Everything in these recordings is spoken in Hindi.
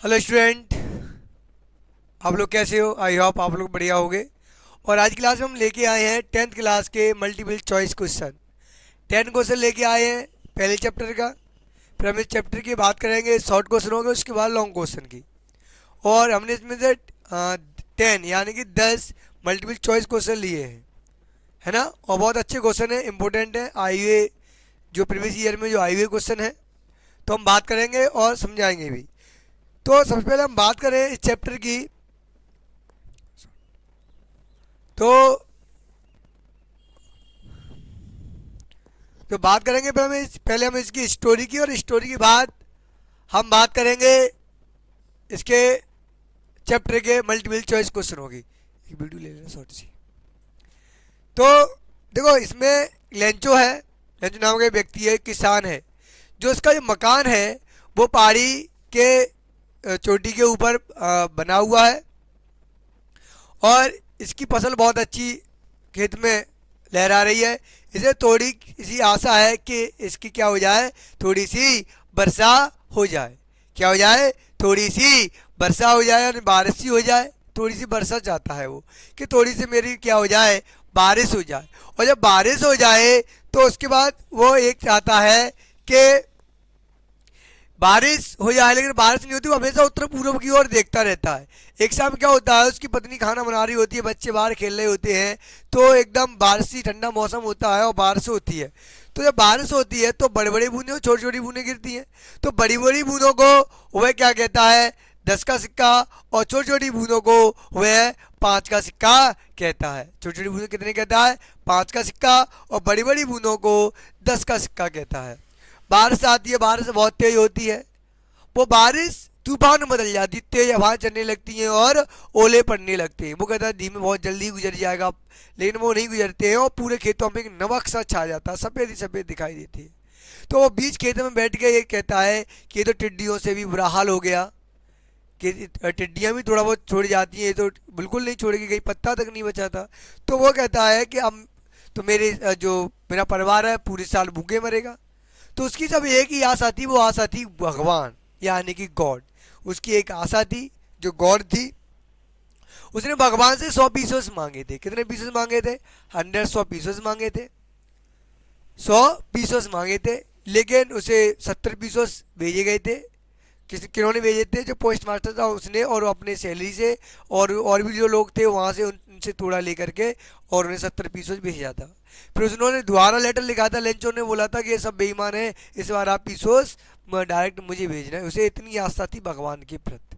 हेलो स्टूडेंट, आप लोग कैसे हो? आई होप आप लोग बढ़िया होंगे। और आज की क्लास में हम लेके आए हैं 10th क्लास के मल्टीपल चॉइस क्वेश्चन। 10 क्वेश्चन लेके आए हैं पहले चैप्टर का। फिर हम इस चैप्टर की बात करेंगे, शॉर्ट क्वेश्चन होंगे, उसके बाद लॉन्ग क्वेश्चन की। और हमने इसमें से 10 यानी कि 10 मल्टीपल चॉइस क्वेश्चन लिए हैं, है ना। और बहुत अच्छे क्वेश्चन है, इंपॉर्टेंट है, आई हुए जो प्रीवियस ईयर में जो आई हुए क्वेश्चन है, तो हम बात करेंगे और समझाएंगे भी। तो सबसे पहले हम बात करें इस चैप्टर की, तो जो बात करेंगे पहले हम इसकी स्टोरी की, और स्टोरी के बाद हम बात करेंगे इसके चैप्टर के मल्टीपल चॉइस क्वेश्चन होगी। एक वीडियो ले लेना शॉर्ट सी। तो देखो, इसमें लेंचो है, लेंचो नाम का एक व्यक्ति है, किसान है। जो इसका जो मकान है वो पहाड़ी के चोटी के ऊपर बना हुआ है, और इसकी फसल बहुत अच्छी खेत में लहरा रही है। इसे थोड़ी इसी आशा है कि इसकी क्या हो जाए, थोड़ी सी वर्षा हो जाए। क्या हो जाए? थोड़ी सी वर्षा हो जाए, यानी बारिश सी हो जाए। थोड़ी सी वर्षा चाहता है वो, कि थोड़ी सी मेरी क्या हो जाए, बारिश हो जाए। और जब बारिश हो जाए तो उसके बाद वो एक चाहता है कि बारिश हो जाए, लेकिन बारिश नहीं होती। वो हमेशा उत्तर पूर्व की ओर देखता रहता है। एक शाम क्या होता है, उसकी पत्नी खाना बना रही होती है, बच्चे बाहर खेल रहे होते हैं, तो एकदम बारिशी ठंडा मौसम होता है और बारिश होती है। तो जब बारिश होती है तो बड़ी बड़ी बूंदें और छोटी छोटी बूंदें गिरती हैं। तो बड़ी बड़ी बूंदों को वह क्या कहता है, 10 का सिक्का, और छोटी छोटी बूंदों को वह 5 का सिक्का कहता है। छोटी छोटी बूंदें कितने कहता है? 5 का सिक्का। और बड़ी बड़ी बूंदों को 10 का सिक्का कहता है। बारिश आती है, बारिश बहुत तेज होती है। वो बारिश तूफान में बदल जाती है, तेज हवाएं चलने लगती हैं और ओले पड़ने लगते हैं। वो कहता है धीमे, बहुत जल्दी गुजर जाएगा, लेकिन वो नहीं गुजरते हैं, और पूरे खेतों में एक नमक सा छा जाता है, सफ़ेद ही सफ़ेद दिखाई देती है। तो वो बीच खेत में बैठ के ये कहता है कि ये तो टिड्डियों से भी बुरा हाल हो गया, कि टिड्डियाँ भी थोड़ा बहुत छोड़ जाती हैं, ये तो बिल्कुल नहीं छोड़ेगी, कहीं पत्ता तक नहीं बचा था। तो वो कहता है कि अब तो मेरे जो मेरा परिवार है पूरे साल भूखे मरेगा। तो उसकी जब एक ही आशा थी, वो आशा थी भगवान, यानी कि गॉड। उसकी एक आशा थी जो गॉड थी। उसने भगवान से 100 पीसेस मांगे थे। कितने पीसेस मांगे थे? 100 पीसेस मांगे थे। 100 पीसेस मांगे थे, लेकिन उसे 70 पीसेस भेजे गए थे। किन्होंने भेजे थे? जो पोस्ट मास्टर था उसने, और अपने सैलरी से, और भी जो लोग थे वहाँ से उनसे थोड़ा लेकर के, और उन्हें 70 पीसेस भेजा था। फिर उन्होंने दोबारा लेटर लिखा था, लेंचो ने बोला था कि ये सब बेईमान है, इस बार आप पीसेस डायरेक्ट मुझे भेजना है। उसे इतनी आस्था थी भगवान के प्रति,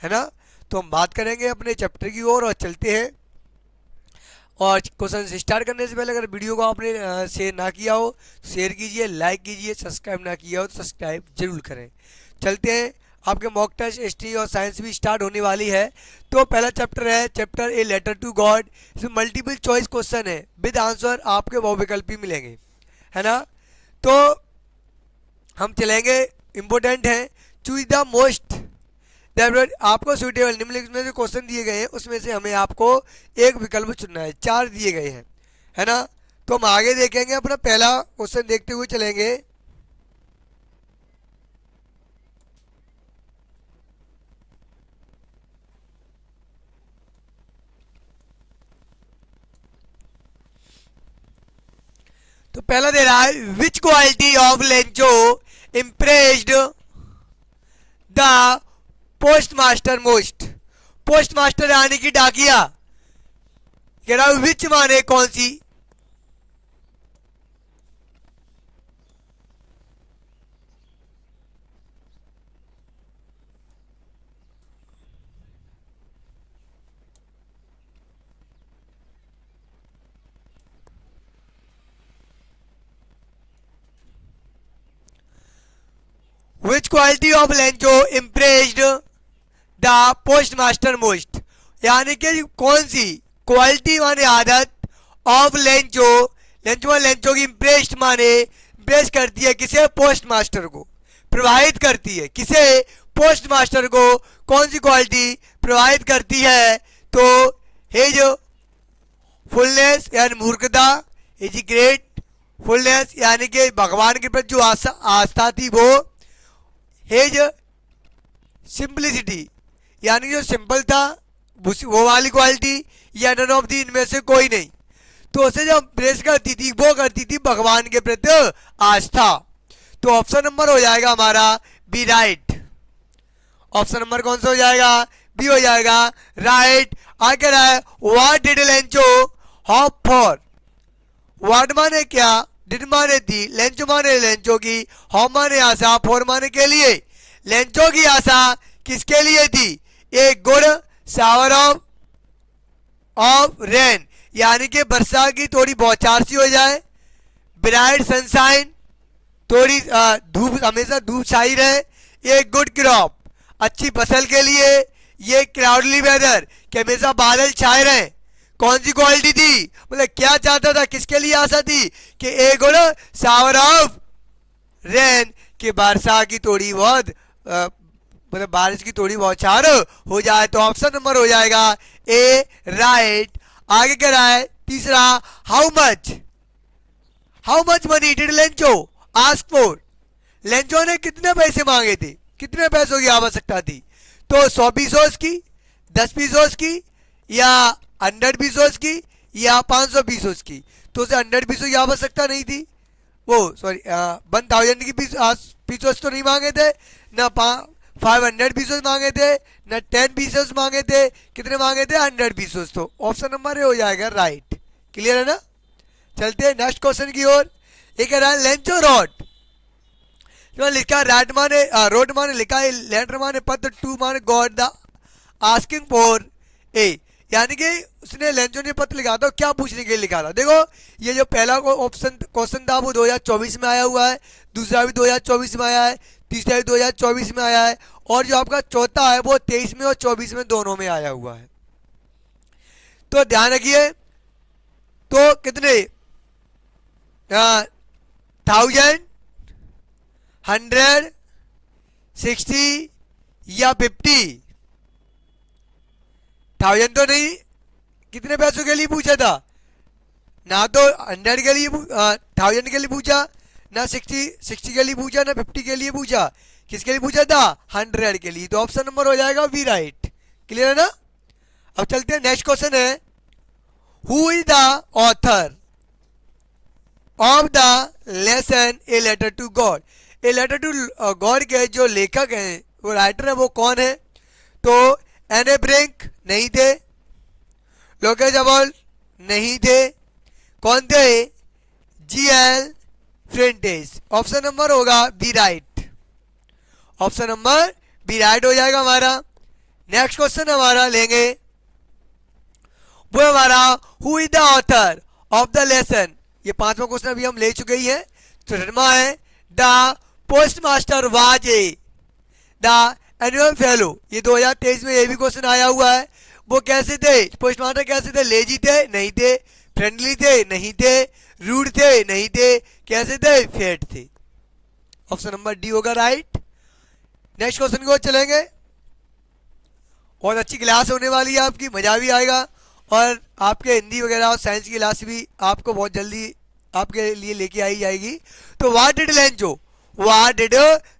है ना। तो हम बात करेंगे अपने चैप्टर की ओर और चलते हैं। और क्वेश्चन से स्टार्ट करने से पहले, अगर वीडियो को आपने शेयर ना किया हो तो शेयर कीजिए, लाइक कीजिए, सब्सक्राइब ना किया हो तो सब्सक्राइब जरूर करें। चलते हैं, आपके मॉक टेस्ट हिस्ट्री और साइंस भी स्टार्ट होने वाली है। तो पहला चैप्टर है chapter a letter to God. इसमें मल्टीपल चॉइस क्वेश्चन है, विद आंसर आपके बहुविकल्पी मिलेंगे, है ना। तो हम चलेंगे, इंपॉर्टेंट है। चूज द मोस्ट डेवलप्ड, आपको सुटेबल, निम्नलिखित में जो क्वेश्चन दिए गए हैं उसमें से हमें आपको एक विकल्प चुनना है। 4 दिए गए हैं, है ना। तो हम आगे देखेंगे, अपना पहला क्वेश्चन देखते हुए चलेंगे। तो पहला दे रहा है, which quality of Lencho impressed the post master most. Post master यानी कि डाकिया, कह रहा हूं विच माने कौन सी। Which quality of Lencho impressed the post master most, यानी कि कौन सी क्वालिटी माने आदत, ऑफ लेंचो, लेंचो लेंचो की इम्प्रेस्ड माने इम्प्रेस करती है किसे? पोस्ट मास्टर को। प्रभावित करती है किसे? पोस्ट मास्टर को। कौन सी क्वालिटी प्रभावित करती है? तो हिज फुलनेस यानी मूर्खता, हिज ग्रेट फुलनेस यानी कि भगवान के प्रति जो आस्था थी वो, हिज सिंपलिसिटी, यानी जो सिंपल था वो वाली क्वालिटी, या नन ऑफ दी इनमें से कोई नहीं। तो उसे जब प्रेस करती थी वो करती थी भगवान के प्रति आस्था। तो ऑप्शन नंबर हो जाएगा हमारा बी राइट। ऑप्शन नंबर कौन सा हो जाएगा? बी हो जाएगा राइट। आगे रहा है what did Lencho hop for. What माने क्या, डिड माने थी, लेंचो माने लेंचो की, हॉप माने आशा, फॉर माने के लिए। लेंचो की आशा किसके लिए थी? एक गुड शावर ऑफ रेन, यानी कि वर्षा की थोड़ी बौछार सी हो जाए। ब्राइट सनशाइन, थोड़ी धूप, हमेशा धूप छाई रहे। एक गुड क्रॉप, अच्छी फसल के लिए। ये क्लाउडली वेदर, कि हमेशा बादल छाए रहे। कौन सी क्वालिटी थी, मतलब क्या चाहता था, किसके लिए आशा थी? कि एक गुड शावर ऑफ रेन, कि वर्षा की थोड़ी बहुत मतलब बारिश की थोड़ी बौछार हो जाए। तो ऑप्शन नंबर हो जाएगा ए राइट। आगे क्या रहा है तीसरा, how much money did Lencho ask for. Lencho ने कितने पैसे मांगे थे, कितने पैसों की आवश्यकता थी? तो 100 पीसोस की, 10 पीसोस की, या 100 पीसोस की, या 500 पीसोस की। तो उसे 100 पीसों की आवश्यकता नहीं थी, वो सॉरी 1000 की पीसोस तो नहीं मांगे थे, ना 500 पीसोस मांगे थे, ना 10 पीसोस मांगे थे। कितने मांगे थे? 100 पीसोस। तो ऑप्शन नंबर ए हो जाएगा राइट। क्लियर है ना? चलते हैं नेक्स्ट क्वेश्चन की ओर। एक है लेंचो रोड, लिखा रैट माने रोड माने लिखा है, लेटर माने पत्र, टू माने God the asking for a, यानी कि उसने लेंचो ने पत्र लिखा था, क्या पूछने के लिए लिखा था। देखो ये जो पहला ऑप्शन क्वेश्चन था वो 2024 में आया हुआ है, दूसरा भी 2024 में आया है, तीसरा भी 2024 में आया है, और जो आपका चौथा है वो 23 में और 24 में दोनों में आया हुआ है। तो ध्यान रखिए, तो कितने 1000, 100, 60 या 50? 1000 तो नहीं, कितने पैसों के लिए पूछा था? ना तो 100 के लिए 1000 के लिए पूछा, ना 60 के लिए पूछा, ना 50 के लिए पूछा। किसके लिए पूछा था? 100 के लिए। तो ऑप्शन नंबर हो जाएगा बी राइट। क्लियर है ना? अब चलते हैं नेक्स्ट क्वेश्चन है, who is the author of the lesson a letter to God. A letter to God के जो लेखक हैं, वो राइटर है, वो कौन है? तो एन ए ब्रिंक नहीं थे, लोकेश अबॉल नहीं थे, कौन थे? जी.एल. फ्रेंटेस। ऑप्शन नंबर होगा B right. Option number B right हो जाएगा हमारा। नेक्स्ट क्वेश्चन हमारा लेंगे, वो हमारा who is the author of the lesson. ये पांचवा क्वेश्चन अभी हम ले चुके ही हैं। तो शर्मा है the post master was a the annual fellow. ये 2023 में ये भी क्वेश्चन आया हुआ है। वो कैसे थे? पोस्ट मास्टर कैसे थे? लेजी थे? नहीं थे। फ्रेंडली थे? नहीं थे। रूड थे? नहीं थे। कैसे थे? फेट थे। ऑप्शन नंबर डी होगा राइट। नेक्स्ट क्वेश्चन को चलेंगे। बहुत अच्छी क्लास होने वाली है आपकी, मजा भी आएगा, और आपके हिंदी वगैरह और साइंस की क्लास भी आपको बहुत जल्दी आपके लिए लेके आई जाएगी। तो what did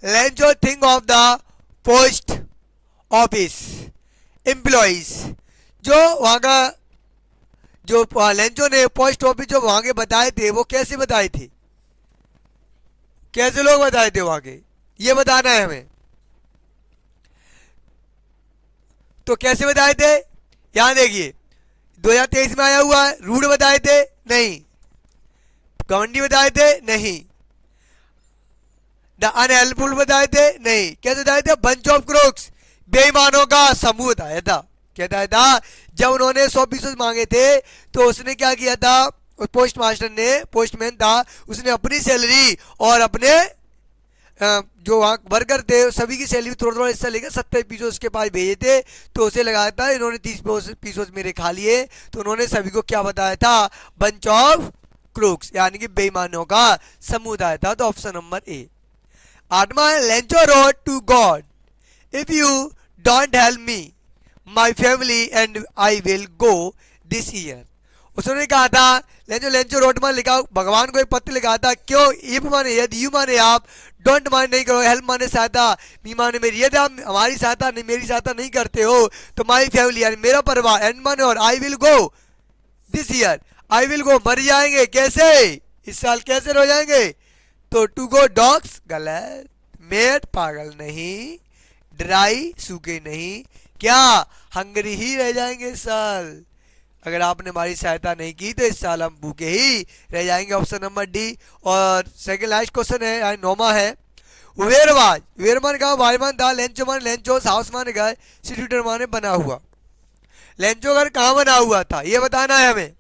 Lencho think of the post office employees. जो वहाँ का जो लेंचो ने पोस्ट ऑफिस जो वहाँ के बताए थे, वो कैसे बताए थे, कैसे लोग बताए थे वहाँ के, ये बताना है हमें। तो कैसे बताए थे? यहां देखिए 2023 में आया हुआ है। रूड बताए थे? नहीं। घमंडी बताए थे? नहीं। द अनहेल्पफुल बताए थे? नहीं। कैसे बताए थे? बंच ऑफ क्रोक्स, बेईमानों का समूह बताया था। कहता था जब उन्होंने 100 पीसेस मांगे थे तो उसने क्या किया था, पोस्ट मास्टर ने, पोस्टमैन था, उसने अपनी सैलरी और अपने जो वहाँ वर्कर थे सभी की सैलरी थोड़ा थोड़ा हिस्सा लेकर 70 पीसों उसके पास भेजे थे। तो उसे लगाया था इन्होंने 30 पीसों मेरे खा लिए। तो उन्होंने सभी को क्या बताया था? बंच ऑफ क्रूक्स, यानी कि बेईमानों का समुदाय था। तो ऑप्शन नंबर ए। आठवां है Lencho wrote to God, if you don't help me my family and I will go this year. उसने कहा था लेंचो लेंचो रोटमान लिखा, भगवान को एक पत्र लिखा था, क्यों, इफ माने यदि, यू माने आप, डोंट माने नहीं करो, हेल्प माने सहायता, मी माने मेरी, यदि आप हमारी सहायता नहीं, मेरी सहायता नहीं करते हो तो माई फैमिली यानी मेरा परिवार, एंड माने और, आई will go this year, I will गो मर जाएंगे, कैसे, इस साल कैसे हो जाएंगे, तो टू गो डॉग्स गलत, मेड पागल नहीं, ड्राई सूखे नहीं, क्या हंगरी ही रह जाएंगे इस साल, अगर आपने हमारी सहायता नहीं की तो इस साल हम भूखे ही रह जाएंगे, ऑप्शन नंबर डी। और सेकंड लास्ट क्वेश्चन है यानी नौमा है, वेरवाज, वेरमान का वायमान था, लेंचो मान लेंचो, हाउस मान गए, सिट्यूटर माने बना हुआ, लेंचो घर कहाँ बना हुआ था ये बताना है हमें,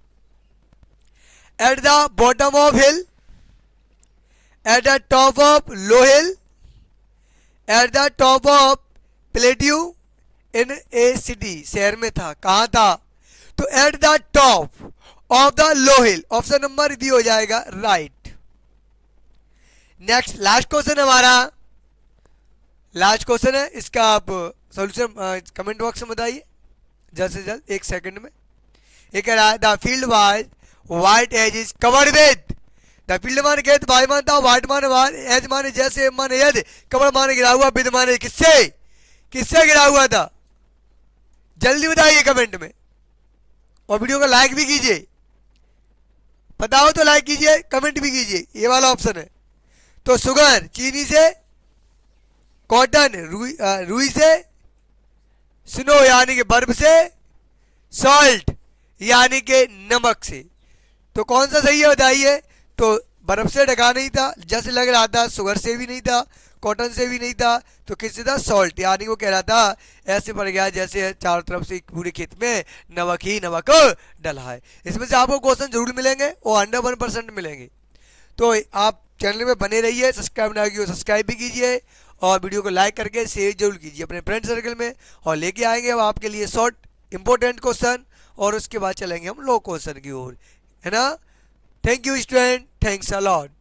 at the bottom of hill, at the top of low hill, at the top of plateau, in a city, शहर में था, कहाँ था, तो at the top of the low hill, option number B हो जाएगा राइट। नेक्स्ट लास्ट क्वेश्चन हमारा, लास्ट क्वेश्चन है, इसका आप सॉल्यूशन कमेंट बॉक्स में बताइए जल्द से जल्द, एक सेकंड में। एक कह रहा है the field was white as is covered with, the field माने खेत, वाई मानता, वाइट माने वार, एज माने जैसे, एम माने यद, कवर माने गिरा हुआ, विद माने किससे, किससे गिरा हुआ था, जल्दी बताइए कमेंट में, और वीडियो को लाइक भी कीजिए, पता हो तो लाइक कीजिए, कमेंट भी कीजिए, ये वाला ऑप्शन है। तो शुगर चीनी से, कॉटन रुई से, स्नो यानी कि बर्फ से, सॉल्ट यानी कि नमक से, तो कौन सा सही है बताइए, तो बर्फ से ढका नहीं था जैसे लग रहा था, शुगर से भी नहीं था, कॉटन से भी नहीं था, तो किससे था, सॉल्ट, यानी वो कह रहा था ऐसे पड़ गया जैसे चारों तरफ से पूरे खेत में नमक ही नमक डला है। इसमें से आपको क्वेश्चन जरूर मिलेंगे और 100% मिलेंगे, तो आप चैनल में बने रहिए, सब्सक्राइब ना किया सब्सक्राइब भी कीजिए, और वीडियो को लाइक करके शेयर जरूर कीजिए अपने फ्रेंड सर्कल में, और लेके आएंगे अब आपके लिए शॉर्ट इंपॉर्टेंट क्वेश्चन, और उसके बाद चलेंगे हम लॉन्ग क्वेश्चन की ओर, है ना। Thank you student, thanks a lot.